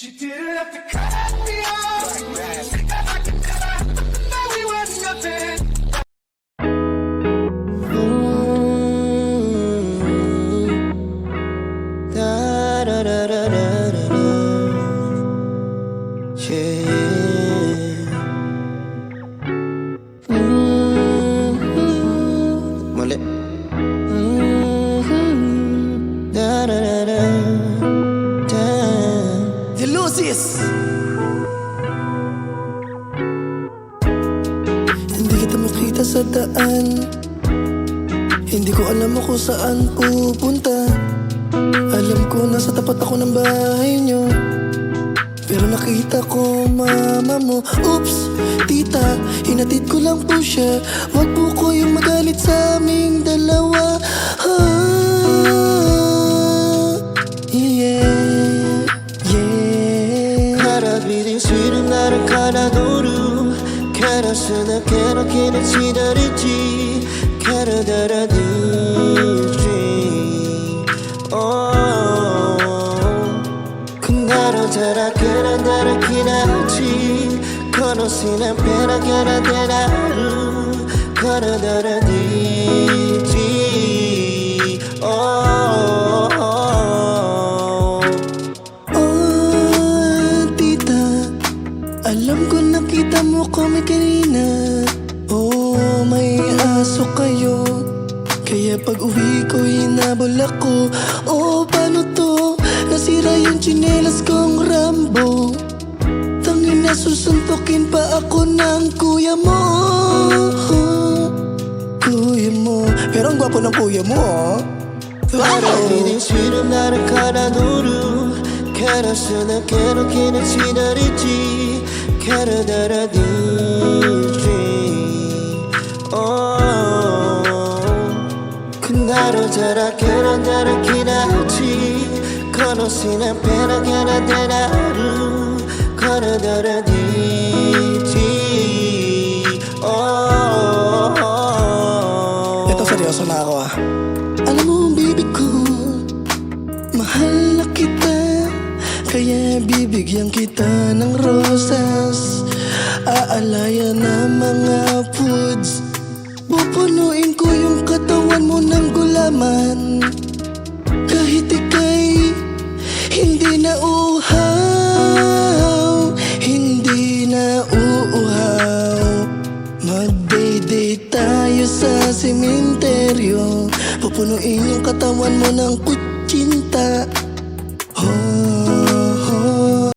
You didn't have to cut me off. I could never know we were nothing. Da da da da da da da. Yeah. Mali. Da da da da da. The Lucis. Hindi kita makita sa daan. Hindi ko alam kung saan pupunta. Alam ko nasa tapat ako ng bahay nyo, pero nakita ko mama mo. Oops, tita, hinatid ko lang po siya. Wag po ko yung magalit sa aming dalawa. Yeah, yeah. Karabiding sweet은 나를 갈아도루 가라스나 괴롭게는 지다리지 가르다라듯이 Kundara kera dara kirachi kono sina pera kera dararu kara dara diji tita, alam ko nakita mo kami kanina. Oh, may aso kayo, kaya pag uwi ko hinabol ako. Oh, paano to? Nasira yung tsinelas kong Rambo. Tangin na susuntukin pa ako ng kuya mo. Kuya mo, pero ang gwapo ng kuya mo. Karabiding sweet은 나를 갈아도루 가라스나 괴롭게는 지다리지 가르다라듯이 Kundara dara kera dara kirachi kono sina pera kera dararu kara dara diji Ito seryoso na ako ah. Alam mo baby ko, mahal na kita, kaya bibigyan kita ng rosas. Aalayan na mga foods, pupunuin ko yung katawan mo ng gulaman. Kahit ika'y hindi na uhaw, hindi na uuhaw. Mag-day-day tayo sa sementeryo, pupunuin yung katawan mo ng kutsilyo.